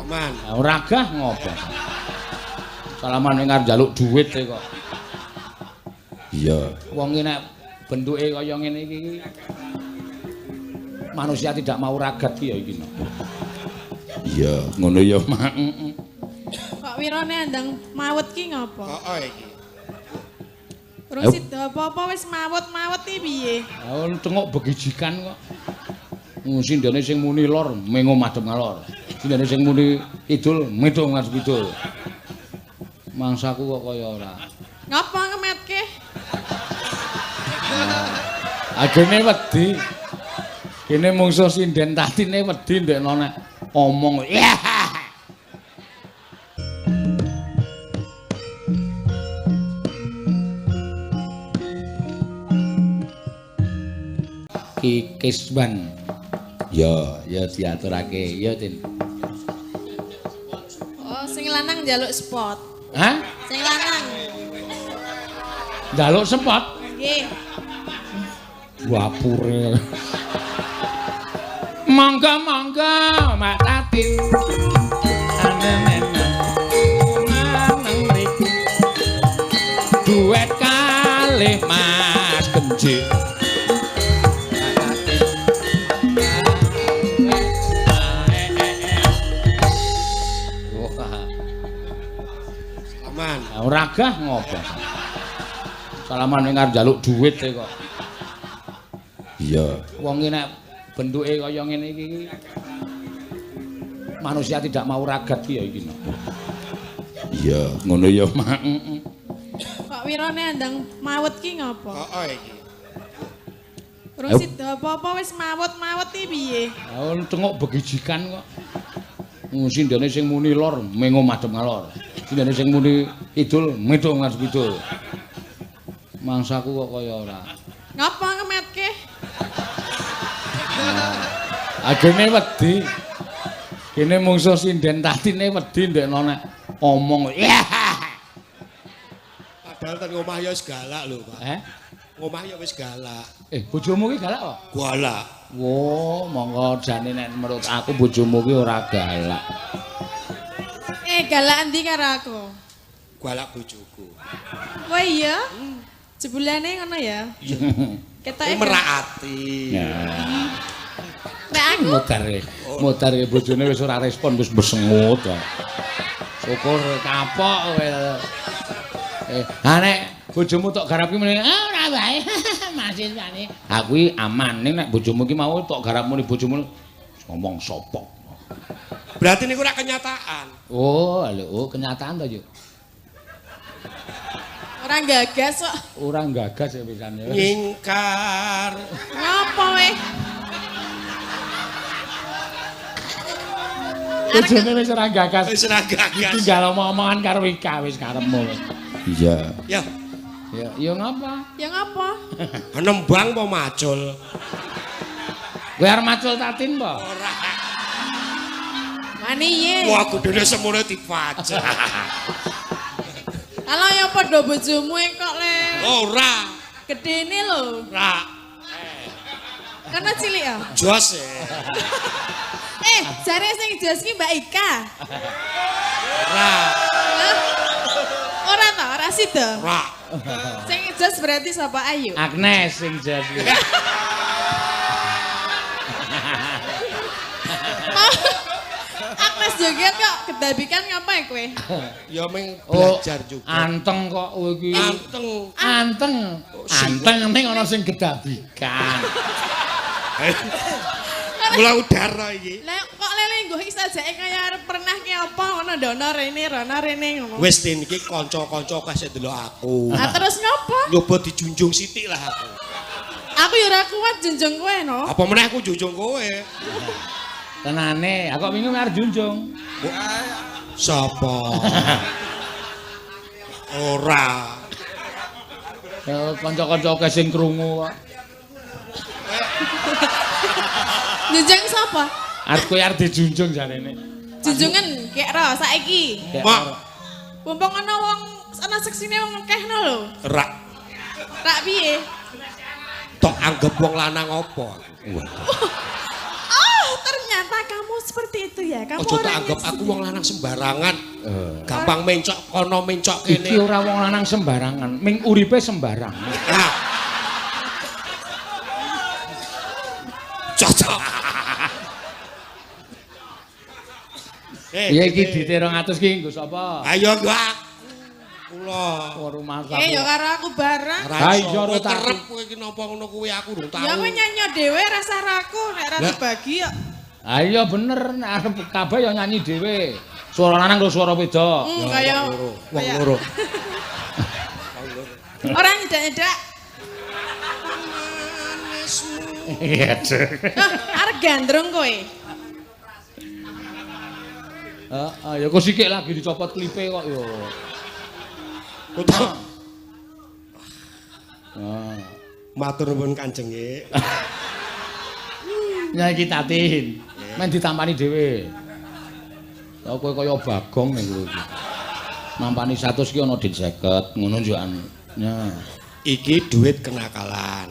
Aman. Ora gah ngopo. Salaman ning arep njaluk dhuwit e kok. Iya. Wong iki nek bentuke kaya ngene iki manusia tidak mau ragat ki ya iki. Iya, ngono ya, Mak. Kok wirane andang mawet ki ngopo? Heeh iki. Urung sida apa-apa wis mawet-mawet iki piye? Oh, tengok begijikan kok. Sindene sing muni lor mengo madhep ngalor. Sindene sing muni kidul medhong ngadep kidul. Mangsaku kok kaya ora. Ngapa ngemetke? Agene wedi. Kene mungsuh sinden tatine wedi ndekno nek omong. Ki Kisban. Ya diaturake. Ya, Tin. Oh, sing lanang njaluk spot. Hah? Sing lanang. Njaluk sepot. Nggih. Wapure. Mangga Mak Tatin. Duet kalih Mas Genjik. Aman. Ora gah ngopo. Salaman ning arep njaluk dhuwit e kok. Iya. Wong iki nek bentuke kaya ngene iki manusia tidak mau ragat ki ya iki. Iya, ngono ya, Mak. Kok wirane andang mawet ki ngopo? Heeh iki. Urung sida apa-apa wis mawet-mawet iki piye? Oh, tengok begijikan kok. Sindene sing muni lor mengo madhep ngalor. Sindene sing muni kidul medhong ngadep kidul. Mangsaku kok kaya ora. Ngapa ngemetke? Agene wedi. Kene mungsuh sinden tatine wedi ndekno nek omong. Padahal ten omah ya wis galak lho, Pak. Omah ya wis galak. Bojomu ki galak kok? Galak. Wo, monggo jane nek menurut aku bojomu ki ora galak. Galak endi karo aku? Galak bojoku. Wah iya? Jebulane ngono ya? Ketoke merak ati. Nek aku Mudare bojone wis ora respon wis besengut kok. Syukur kapok kowe. Ha nek bojomu tok garap ki meneh ora wae. Masih jane. Ha kuwi aman ning nek bojomu ki mau tok garap muni bojomu ngomong sopok. Berarti niku ora kenyataan. Oh, lho, kenyataan to, Yuk. ora gagas kok. Ora gagas ya pisan ya. Nyingkar. Ngapa weh? Bojone wis ora gagas. Wis ora gagas. Tinggal omong-omongan karo Ika wis karepmu. Iya. Ya. Ya ngapa? Ya ngapa? Nembang apa macul? Kowe arep macul tatin po? Ora. Mani ye. Wah, gedene semune dipajak. Ala ya padha bojomu kok le. Ora. Gedene lho. Ora. Karena cilik ya. Jos e. Jare sing jos ki Mbak Ika. Ora. Ora ta, ora sida. Ora. Sing jos berarti sapa Ayu? Agnes sing jos. Agnes joget kok kedabikan ngapain kowe? Ya ming belajar juga. Anteng kok kowe iki. Anteng. Anteng ning ana sing kedabikan. Mula udara iki. Lah kok lele nggo isajake kaya arep pernah ki apa ngono ndono rene ngono. Wis tin iki kanca-kanca kasih delok aku. Ah terus ngopo? Nyoba dijunjung sithik lah aku. Aku ya ora kuat junjung kowe no. Apa meneh aku junjung kowe? Tenane, aku wingi arep junjung. Sapa? Ora. Kanca-kanca sing krungu kok. Junjung sapa? Arep kowe arep dijunjung jarene. Junjungan kek ro saiki. Mak, Mumpung ana wong ana seksine wong akehno lho. rak. Rak piye? Tok anggap wong lanang apa? Oh, ternyata ternyata kamu seperti itu ya. Kamu Ojo tak anggap aku wong lanang sembarangan. Gampang mencok kono mencok kene. Iki ora wong lanang sembarangan, ming uripe sembarangan. Nah. Cocok. Iya iki di 200 ki nggo sapa? Ayo gak. Kula. Rumah ya karo aku bareng. Ha iso ora tak kerep kowe iki napa ngono kuwi aku durung tau. Ya kowe nyanyi dhewe rasa raku nek ora dibagi kok. Ha iya bener nek arep kabeh ya nyanyi dhewe. Suara lanang karo suara wedok. Kaya wong loro. Ora nyedak-nyedak. Iya. Arep gandrung kowe. Ya kok sikik lagi dicopot klipe kok ya. Kok matur nuwun Kanjeng nggih. Nyai iki tatin. Men ditampani dhewe. Ya kowe kaya Bagong ning kowe iki. Nampani 100 ki ana dit 50, ngono yo an. Ya. Iki duit kenakalan.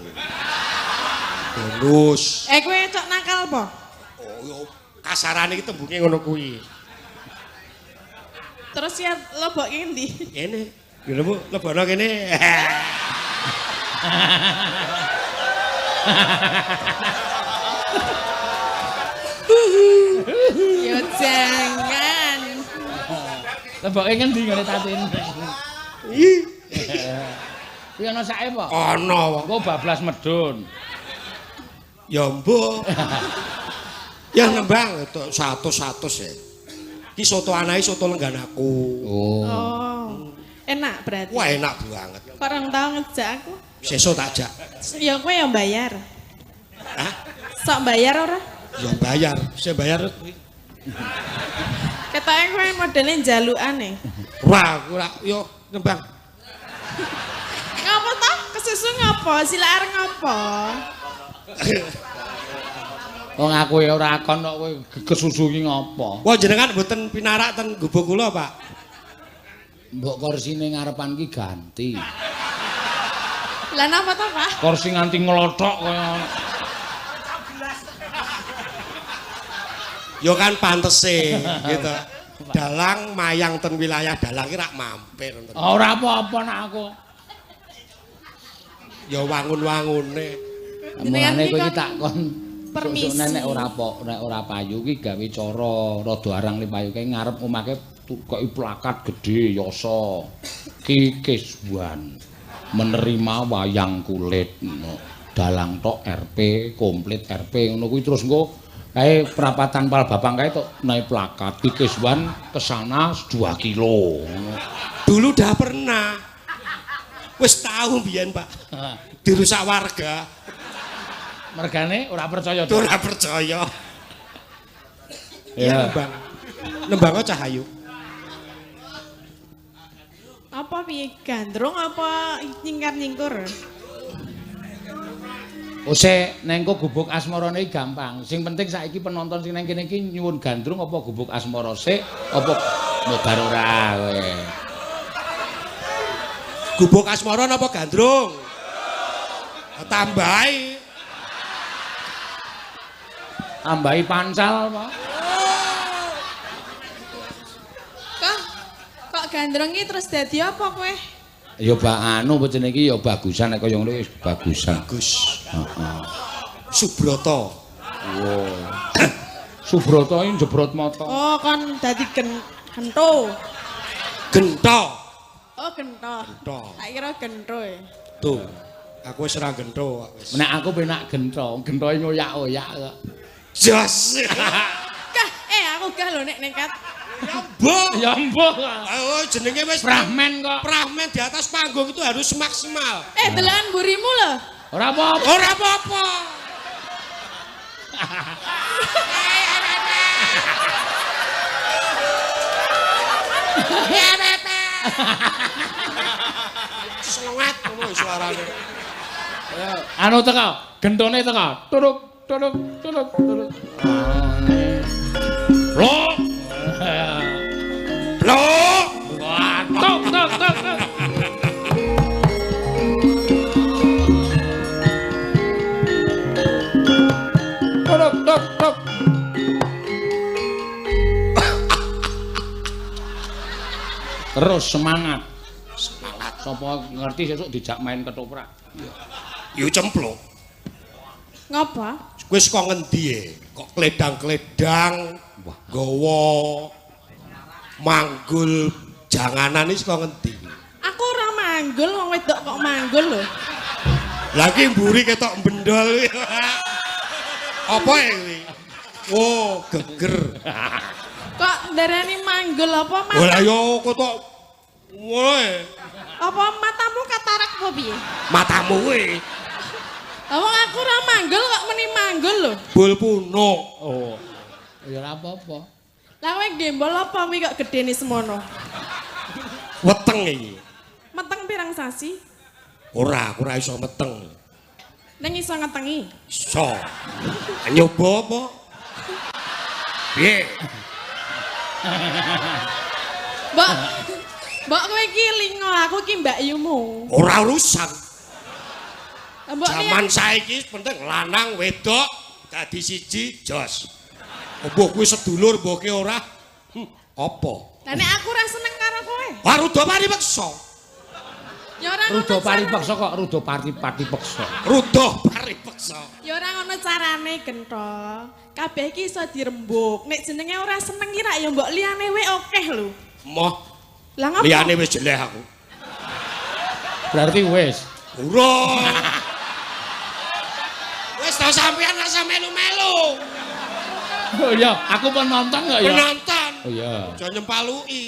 Bonus. Kowe cok nakal apa? Oh yo kasarane iki tembunge ngono kuwi. Terus ya lebokke endi? Kene. Lho Bu, lebono kene. Yo jangan. Leboke ngendi ngene tatin? Ih. Kuwi ana sake apa? Ana. Engko bablas medun. Ya mbok. Ya nembang itu 100 ya. Ki soto anae soto lengganaku. Oh. Enak berarti. Wah enak banget. Orang tau ngejak aku. Sesuk tak jak. Ya kowe yang bayar. Hah? Sok bayar ora? Ya bayar. Saya bayar kuwi. Ketoke kowe modele njalukane. Ora, ora yo nembang. Ngapa toh? Kesusu ngapa? Sila areng ngapa? Wong aku ya ora akon kok kowe kesusu ki ngopo. Wah jenengan mboten pinarak ten gubuk kula, Pak. Mbok kursine ngarepan ki ganti. Lah napa toh, Pak? Kursi nganti nglothok kaya Yo kan pantese gitu. Dalang mayang ten wilayah dalang ki rak mampir. ora apa-apa nak aku. Ya wangun-wangune. Mulane kowe iki tak kon permisi. nek ora payu ki gawe cara rada arang le payu kae ngarep omahke koki plakat gedhe yasa Ki Kiswan menerima wayang kulit dalang tok RP komplit RP ngono kuwi terus engko kae perapatan Pal Bapang kae tok naik plakat Ki Kiswan kesana 2 kilo. Dulu udah pernah. Wis tahu biyen, Pak. Dirusak warga. Mergane ora percaya to. Ora percaya. Ya. Nembang. Nembang Cahayu. Apa piye gandrung apa nyingkar-nyingkur? Ose nengko gubuk asmarane gampang. Sing penting saiki penonton sing nang kene iki nyuwun gandrung apa gubuk asmara sik apa modar ora kowe. Gubuk asmara apa gandrung? Tambahi. Tambahi pancal apa? Kok gandrung iki terus dadi apa kowe? Ya anu bocene iki ya bagusan nek kaya ngono wis bagusan. Bagus. Heeh. Subroto. Wow. Subroto iki jebrot mata. Oh, kon dadi gento. Gento. Oh, gento. Gento. Tak kira gento e. Tuh. Aku wis ora gento wis. Nek aku penak gento, gentoe ngoyak-oyak kok. Jos. Kah, aku gah lho nek nekat. Mbok. Ya mbok. Oh, jenenge wis Prahmen kok. Prahmen di atas panggung itu harus maksimal. Delokan burimu lho. Ora apa-apa. Ora apa-apa. Selengat ngono suarane. Anu teko, gentone teko. Turuk, turuk, turuk, turuk. Loh. Loh. Wah, tok tok tok tok. Tok tok tok. Terus semangat. Sapa ngerti sesuk dijak main ketoprak. Yo cempluk. Ngapa? Kowe saka ngendi e? Kok kledang-kledang gawa manggul janganan iki saka ngendi? Aku ora manggul, wong wedok kok manggul lho. Lagi mburi ketok bendol. Apa iki? Oh, geger. Kok ndarani manggul apa Oh lah yo ketok. Woe, Apa matamu katarak apa piye? matamu kuwi Lah wong aku ora manggul kok meni manggul lho. bol puno. Oh. Ya ora apa-apa. Lah kowe gembol apa kuwi kok gedene semono? Weteng iki. Meteng pirang sasi? Ora, aku ora iso meteng. Ning iso ngetengi. Iso. Nyoba apa? Piye? Mbok Mbok kowe iki lingo, aku iki Mbak Yumu. Ora urusan. Lah mbok Zaman saiki penting lanang wedok dadi siji jos. Mbok kuwi sedulur mbok ki ora. Apa? Lah nek aku ora seneng karo kowe. Wah rudo paripeksa. Ya ora ngono. Rudo paripeksa kok rudo paripeksa. Rudo paripeksa. Ya ora ngono carane gento. Kabeh iki iso dirembuk. Nek jenenge ora seneng ki rak ya mbok liyane wae akeh lho. Moh Lah ngapa? liyane wis jeleh aku. Berarti wis. Urung. Wis ta sampean rasa melu-melu. Oh iya, aku penonton enggak ya? Penonton. Oh iya. Aja nyempaluki.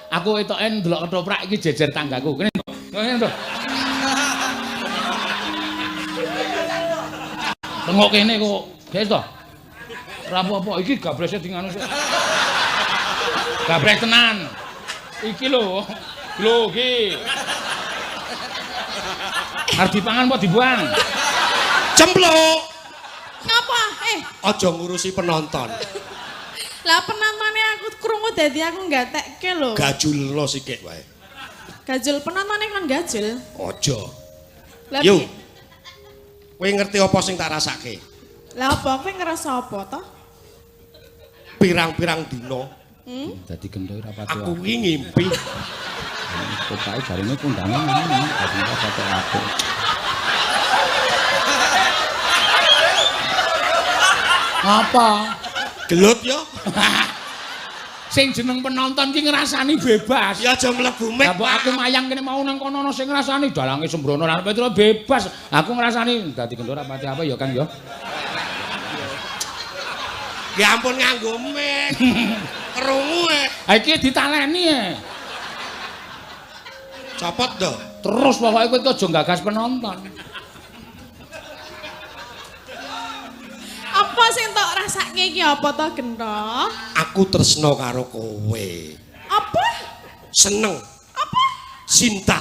Aku etoke ndelok ketoprak iki jejer tanggaku. Kene. Kene to. Tengok kene kok. Guys to. Ora apa-apa iki gabrese dinganu sik. Gabres tenan. Iki lho. Lho iki. Arep dipangan apa dibuang? Cempluk. Ngapa? Aja ngurusi penonton. Lah penontonnya aku krungu dadi aku nggatekke lho. Gajulno sithik wae. Gajul penontonnya kan gajul. Aja. Lah Yo. piye? Kowe ngerti apa sing tak rasake? Lah apa kowe ngerasa apa to? Pirang-pirang dina Dadi gendho ora pati. aku iki ngimpi Pokoke jarine kondangan dadi ora pati apik. Apa? gelut yo. Sing jeneng penonton ki ngrasani bebas. Ya aja mlebu Lah mek. mbok aku mayang kene mau nang kono ana sing ngrasani dalange sembrono lan Petro bebas. Aku ngrasani dadi gendho ora pati apa ya Kang ya. Ya ampun nganggo mek. Krungu e. Ha iki ditaleni e. Copot to. Terus pokoke kowe aja gagas penonton. Apa sing tok rasake iki apa to gento? Aku tresno karo kowe. Apa? Seneng. Apa? Cinta.